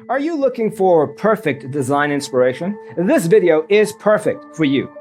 Are you looking for perfect design inspiration? This video is perfect for you.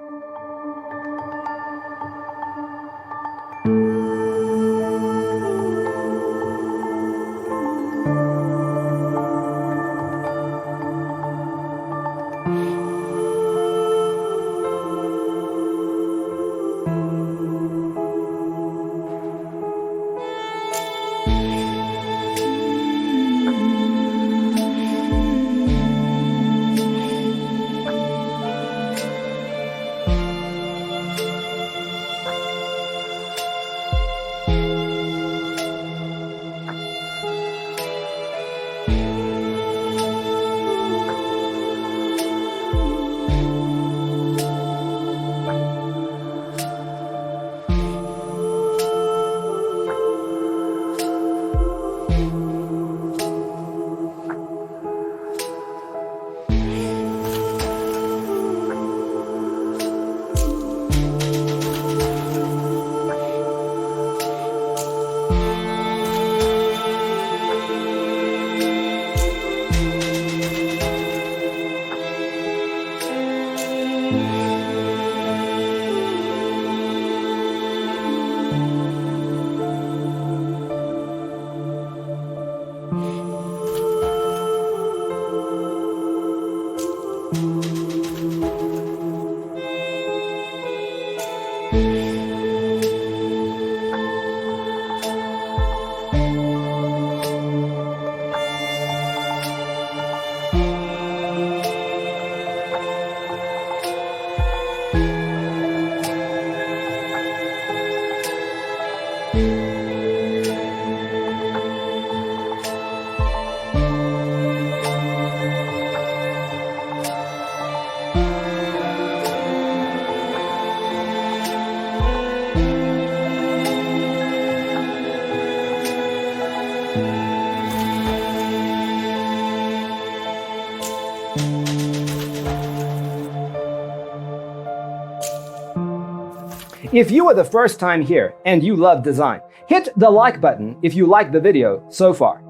If you are the first time here and you love design, hit the like button if you like the video so far.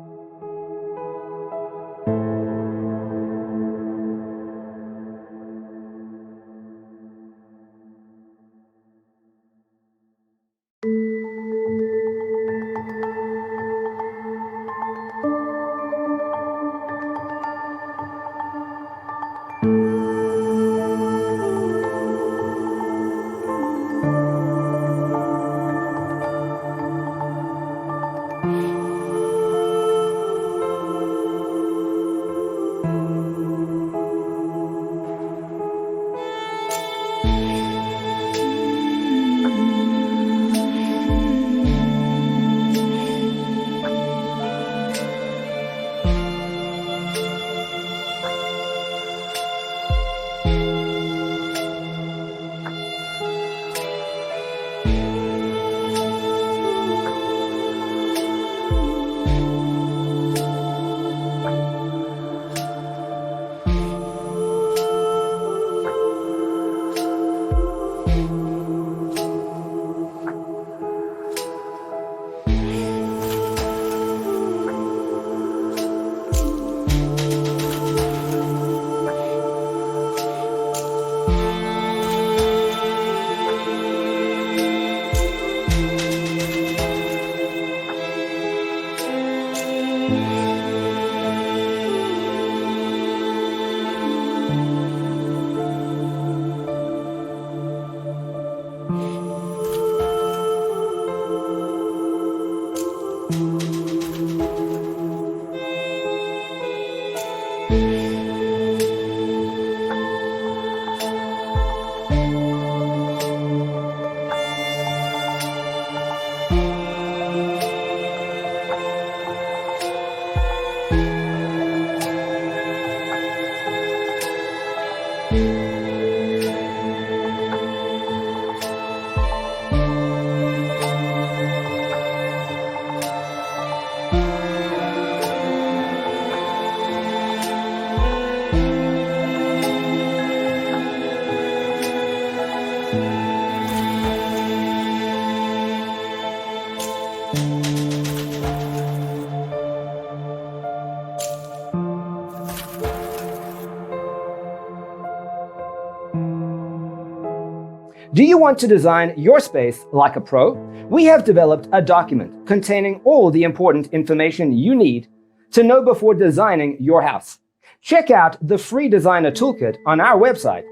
Do you want to design your space like a pro? We have developed a document containing all the important information you need to know before designing your house. Check out the free designer toolkit on our website,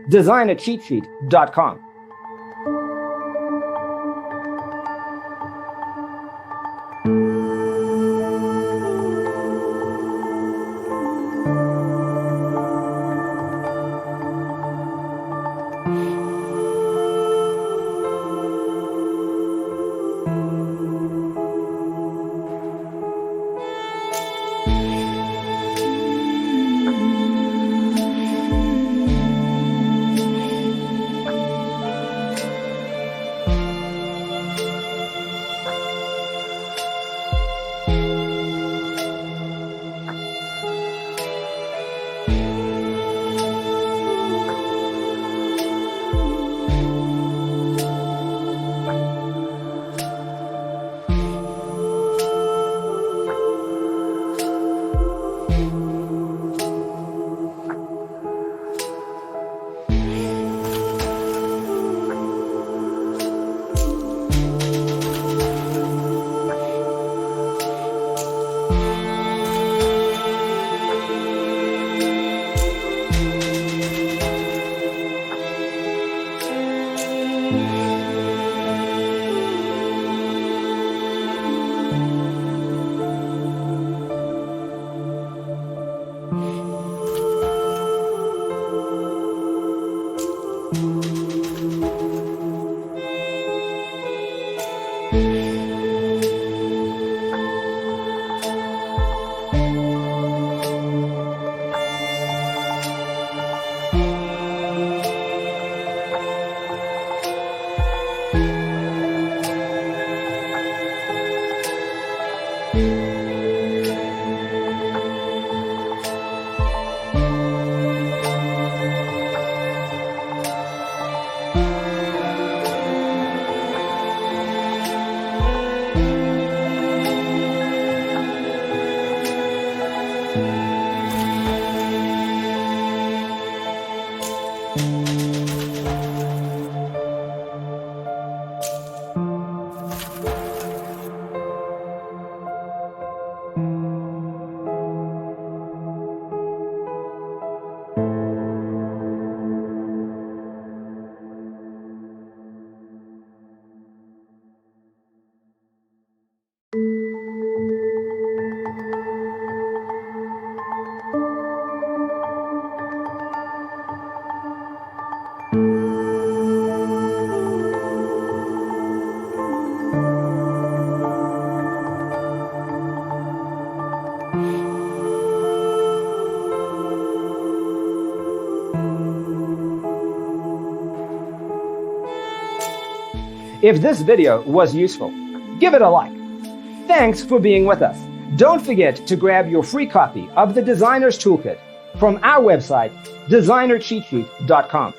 designercheatsheet.com. If this video was useful, give it a like. Thanks for being with us. Don't forget to grab your free copy of the Designer's Toolkit from our website, designercheatsheet.com.